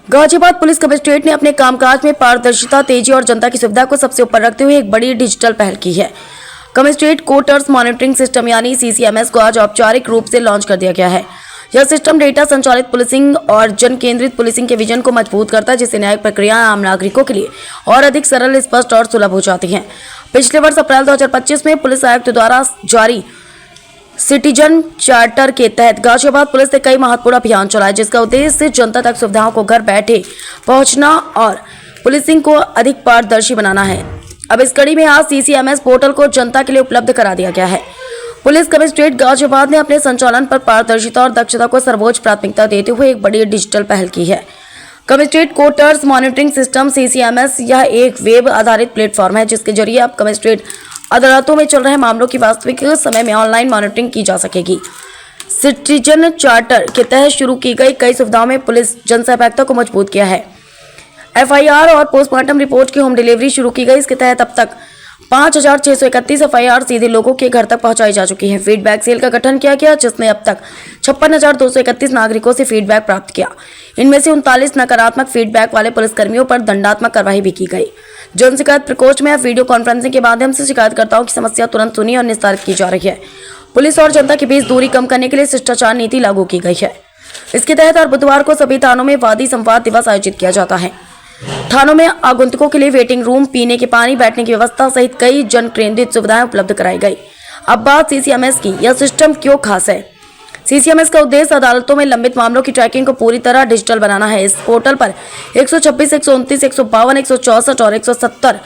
Ghaziabad police commissionerate ने अपने कामकाज में पारदर्शिता, तेजी और जनता की सुविधा को सबसे ऊपर रखते हुए एक बड़ी डिजिटल पहल की है। कमिश्नरेट कोर्टर्स मॉनिटरिंग सिस्टम यानी सीसीएमएस को आज औपचारिक रूप से लॉन्च कर दिया गया है। यह सिस्टम डेटा संचालित पुलिसिंग और जन केंद्रित पुलिसिंग के विजन को मजबूत करता है, जिससे न्यायिक प्रक्रियाएं आम नागरिकों के लिए और अधिक सरल, स्पष्ट और सुलभ हो जाती हैं। पिछले वर्ष अप्रैल 2025 में पुलिस आयुक्त द्वारा जारी सिटीजन चार्टर के तहत गाजियाबाद पुलिस ने कई महत्वपूर्ण अभियान चलाए, जिसका उद्देश्य जनता तक सुविधाओं को घर बैठे पहुंचना और पुलिसिंग को अधिक पारदर्शी बनाना है। अब इस कड़ी में आज सीसीएमएस पोर्टल को जनता के लिए उपलब्ध करा दिया गया है। पुलिस कमिश्नरेट गाजियाबाद ने अपने संचालन पर पारदर्शिता और दक्षता को सर्वोच्च प्राथमिकता देते हुए एक बड़ी डिजिटल पहल की है। कमिश्नरेट कोर्टर्स मॉनिटरिंग सिस्टम सीसीएमएस यह एक वेब आधारित प्लेटफॉर्म है, जिसके जरिए अब कमिश्नरेट अदालतों में चल रहे मामलों की वास्तविक समय में ऑनलाइन मॉनिटरिंग की जा सकेगी। सिटीजन चार्टर के तहत शुरू की गई कई सुविधाओं में पुलिस जनसहभागिता को मजबूत किया है। एफआईआर और पोस्टमार्टम रिपोर्ट की होम डिलीवरी शुरू की गई। इसके तहत अब तक 5,631 एफआईआर सीधे लोगों के घर तक पहुंचाई जा चुकी है। फीडबैक सेल का गठन किया गया, जिसने अब तक 56,231 नागरिकों से फीडबैक प्राप्त किया। इनमें से 39 नकारात्मक फीडबैक वाले पुलिसकर्मियों पर दंडात्मक कार्रवाई भी की गई। जन शिकायत प्रकोष्ठ में वीडियो कॉन्फ्रेंसिंग के माध्यम से शिकायतकर्ताओं की समस्या तुरंत सुनी और निस्तारित की जा रही है। पुलिस और जनता के बीच दूरी कम करने के लिए शिष्टाचार नीति लागू की गई है। इसके तहत हर बुधवार को सभी थानों में वादी संवाद दिवस आयोजित किया जाता है। थानों में आगंतुकों के लिए वेटिंग रूम, पीने के पानी, बैठने की व्यवस्था सहित कई जन केंद्रित सुविधाएं उपलब्ध कराई गई। अब बात सीसीएमएस की। यह सिस्टम क्यों खास है? सीसीएमएस का उद्देश्य अदालतों में लंबित मामलों की ट्रैकिंग को पूरी तरह डिजिटल बनाना है। इस पोर्टल पर 126, 129, 152, 164 और 170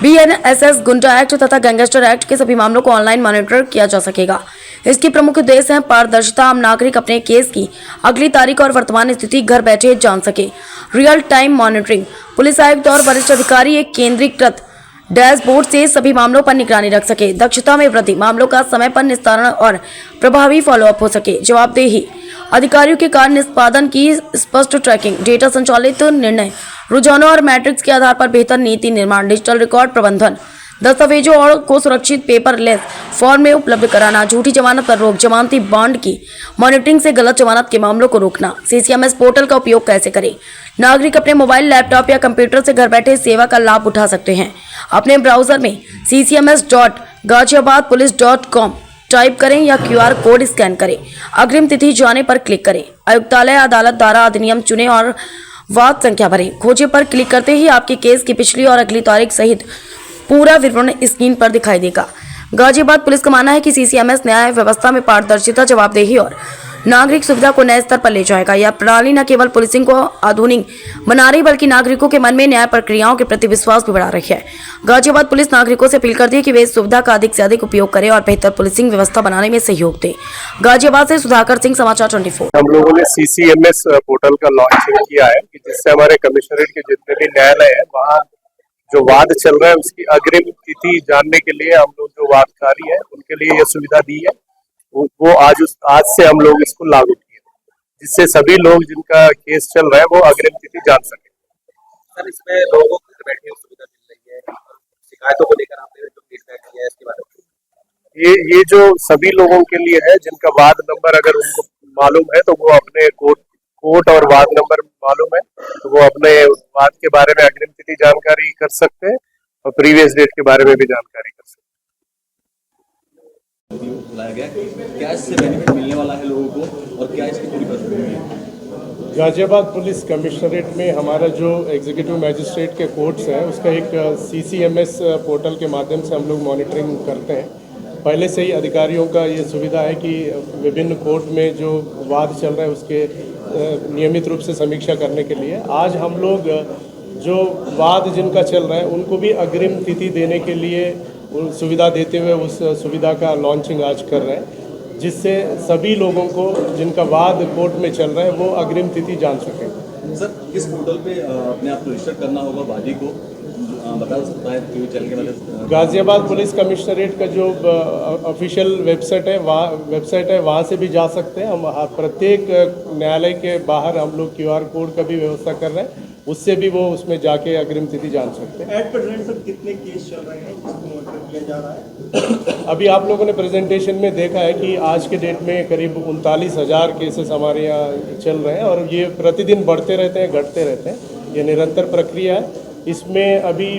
बीएनएसएस, गुंडा एक्ट तथा गैंगस्टर एक्ट के सभी मामलों को ऑनलाइन मॉनिटर किया जा सकेगा। इसकी प्रमुख उद्देश्य है पारदर्शिता, आम नागरिक अपने केस की अगली तारीख और वर्तमान स्थिति घर बैठे जान सके। रियल टाइम मॉनिटरिंग, पुलिस आयुक्त और वरिष्ठ अधिकारी एक केंद्रीकृत डैशबोर्ड से सभी मामलों पर निगरानी रख सके। दक्षता में वृद्धि, मामलों का समय पर निस्तारण और प्रभावी फॉलोअप हो सके। जवाबदेही, अधिकारियों के कार्य निष्पादन की स्पष्ट ट्रैकिंग, डेटा संचालित निर्णय, रुझानों और मैट्रिक्स के आधार पर बेहतर नीति निर्माण, डिजिटल रिकॉर्ड प्रबंधन, दस्तावेजों और को सुरक्षित पेपरलेस फॉर्म में उपलब्ध कराना, झूठी जमानत पर रोक, जमानती बॉन्ड की मॉनिटरिंग से गलत जमानत के मामलों को रोकना। सीसीएमएस पोर्टल का उपयोग कैसे करें? नागरिक अपने मोबाइल, लैपटॉप या कंप्यूटर से घर बैठे सेवा का लाभ उठा सकते हैं। अपने ब्राउजर में ccms.gaziabadpolice.com टाइप करें या क्यूआर कोड स्कैन करें। अग्रिम तिथि जाने पर क्लिक करें। आयुक्तालय, अदालत, धारा, अधिनियम चुनें और वाद संख्या भरें। खोजे पर क्लिक करते ही आपके केस की पिछली और अगली तारीख सहित पूरा विवरण स्क्रीन पर दिखाई देगा। गाजियाबाद पुलिस का मानना है कि सीसीएमएस न्याय व्यवस्था में पारदर्शिता, जवाबदेही और नागरिक सुविधा को नए स्तर पर ले जाएगा। यह प्रणाली न केवल पुलिसिंग को आधुनिक बना रही, बल्कि नागरिकों के मन में न्याय प्रक्रियाओं के प्रति विश्वास भी बढ़ा रही है। गाजियाबाद पुलिस नागरिकों से अपील करती है कि वे इस सुविधा का अधिक से अधिक उपयोग करें और बेहतर पुलिसिंग व्यवस्था बनाने में सहयोग दें। गाजियाबाद से सुधाकर सिंह, समाचार 24। हम लोगों ने सीसीएमएस पोर्टल का लॉन्चिंग किया है, जिससे हमारे कमिश्नरेट के जितने भी न्यायालय है वहाँ जो वाद चल रहा है उसकी अग्रिम तिथि जानने के लिए हम लोग जो वादकारी है उनके लिए ये सुविधा दी है। वो आज से हम लोग इसको लागू किए, जिससे सभी लोग जिनका केस चल रहा है वो अग्रिम तिथि जान सके। सर, इसमें लोगों को घर बैठे सुविधा मिल रही है, शिकायतों को लेकर आपने जो फीडबैक दिया है इसके बारे में ये जो सभी लोगों के लिए है जिनका वाद नंबर अगर उनको मालूम है तो वो अपने कोर्ट और वाद नंबर मालूम है तो वो अपने वाद के बारे में अग्रिम तिथि जानकारी कर सकते हैं और प्रीवियस डेट के बारे में भी जानकारी कर सकते हैं। लाया गया, क्या इससे बेनिफिट मिलने वाला है लोगों को और क्या इसकी पूरी प्रक्रिया है? गाजियाबाद पुलिस कमिश्नरेट में हमारा जो एग्जीक्यूटिव मैजिस्ट्रेट के कोर्ट्स हैं उसका एक सीसीएमएस पोर्टल के माध्यम से हम लोग मॉनिटरिंग करते हैं। पहले से ही अधिकारियों का ये सुविधा है कि विभिन्न कोर्ट में जो वाद चल रहा है उसके नियमित रूप से समीक्षा करने के लिए आज हम लोग जो वाद जिनका चल रहा है उनको भी अग्रिम तिथि देने के लिए सुविधा देते हुए उस सुविधा का लॉन्चिंग आज कर रहे हैं, जिससे सभी लोगों को जिनका वाद कोर्ट में चल रहा है वो अग्रिम तिथि जान सकें। सर, किस पोर्टल पे अपने आप को रजिस्टर करना होगा वादी को? बता सकता है टीवी चैनल के वजह से? गाजियाबाद पुलिस कमिश्नरेट का जो ऑफिशियल वेबसाइट है वहाँ से भी जा सकते हैं। हम प्रत्येक न्यायालय के बाहर हम लोग QR कोड का भी व्यवस्था कर रहे हैं, उससे भी वो उसमें जाके अग्रिम तिथि जान सकते हैं। एट प्रेजेंट सर कितने केस चल रहे हैं जिसको मॉनिटर किया जा रहा है? अभी आप लोगों ने प्रेजेंटेशन में देखा है कि आज के डेट में करीब 39,000 केसेस हमारे यहाँ चल रहे हैं और ये प्रतिदिन बढ़ते रहते हैं, घटते रहते हैं। ये निरंतर प्रक्रिया है। इसमें अभी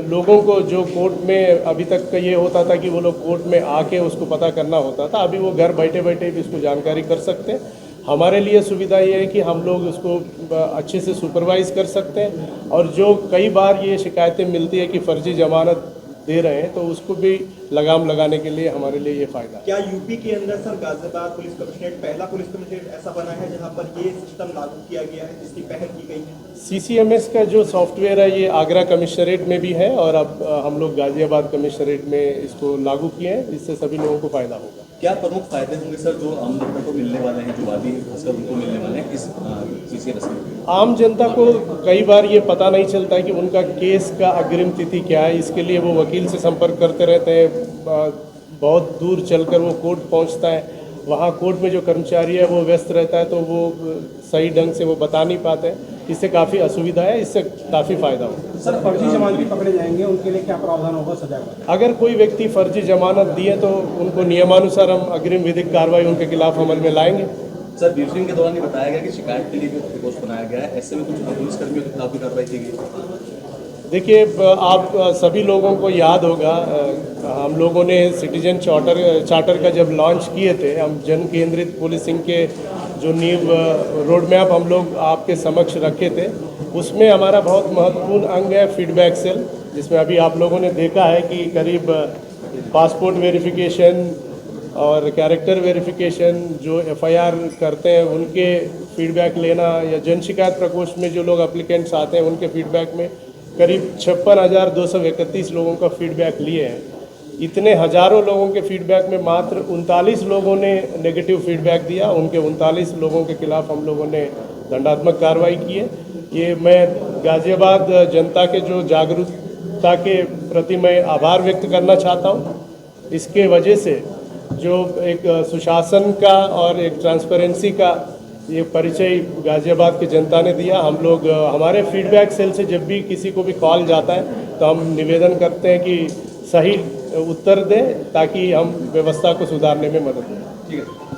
लोगों को जो कोर्ट में अभी तक का ये होता था कि वो लोग कोर्ट में आके उसको पता करना होता था, अभी वो घर बैठे बैठे भी इसको जानकारी कर सकते हैं। हमारे लिए सुविधा ये है कि हम लोग उसको अच्छे से सुपरवाइज कर सकते हैं और जो कई बार ये शिकायतें मिलती है कि फर्जी जमानत दे रहे हैं तो उसको भी लगाम लगाने के लिए हमारे लिए ये फ़ायदा है। क्या यूपी के अंदर सर गाजियाबाद पुलिस कमिश्नरेट पहला पुलिस कमिश्नरेट ऐसा बना है जहां पर ये सिस्टम लागू किया गया है, जिसकी पहल की गई है? CCMS का जो सॉफ्टवेयर है ये आगरा कमिश्नरेट में भी है और अब हम लोग गाजियाबाद कमिश्नरेट में इसको लागू किए हैं, इससे सभी लोगों को फ़ायदा होगा। क्या प्रमुख फायदे होंगे सर जो आम जनता को मिलने वाले हैं, जो वादी खासकर उनको मिलने वाले हैं इस CCMS में? आम जनता को कई बार ये पता नहीं चलता है कि उनका केस का अग्रिम तिथि क्या है, इसके लिए वो वकील से संपर्क करते रहते हैं। बहुत दूर चलकर वो कोर्ट पहुंचता है, वहाँ कोर्ट में जो कर्मचारी है वो व्यस्त रहता है तो वो सही ढंग से वो बता नहीं पाते हैं। इससे काफ़ी असुविधा है, इससे काफ़ी फ़ायदा होगा। सर फर्जी जमानती पकड़े जाएंगे, उनके लिए क्या प्रावधान होगा सजा का? अगर कोई व्यक्ति फर्जी जमानत दिए तो उनको नियमानुसार हम अग्रिम विधिक कार्रवाई उनके खिलाफ अमल में लाएंगे। सर ब्रीफिंग के दौरान ये बताया गया कि शिकायत के लिए भी प्रकोष्ठ बनाया गया है, ऐसे में कुछ पुलिसकर्मियों के खिलाफ भी कार्रवाई की गई? देखिए, आप सभी लोगों को याद होगा, हम लोगों ने सिटीजन चार्टर का जब लॉन्च किए थे, हम जन केंद्रित पुलिसिंग के जो नींव रोड मैप हम लोग आपके समक्ष रखे थे, उसमें हमारा बहुत महत्वपूर्ण अंग है फीडबैक सेल, जिसमें अभी आप लोगों ने देखा है कि करीब पासपोर्ट वेरिफिकेशन और कैरेक्टर वेरिफिकेशन, जो FIR करते हैं उनके फीडबैक लेना, या जन शिकायत प्रकोष्ठ में जो लोग एप्लीकेंट्स आते हैं उनके फीडबैक में करीब 56,231 लोगों का फीडबैक लिए हैं। इतने हजारों लोगों के फीडबैक में मात्र 39 लोगों ने नेगेटिव फीडबैक दिया। उनके 39 लोगों के खिलाफ हम लोगों ने दंडात्मक कार्रवाई की है। ये मैं गाजियाबाद जनता के जो जागरूकता के प्रति मैं आभार व्यक्त करना चाहता हूँ। इसके वजह से जो एक सुशासन का और एक ट्रांसपेरेंसी का ये परिचय गाजियाबाद की जनता ने दिया। हम लोग हमारे फीडबैक सेल से जब भी किसी को भी कॉल जाता है तो हम निवेदन करते हैं कि सही उत्तर दें ताकि हम व्यवस्था को सुधारने में मदद करें। ठीक है।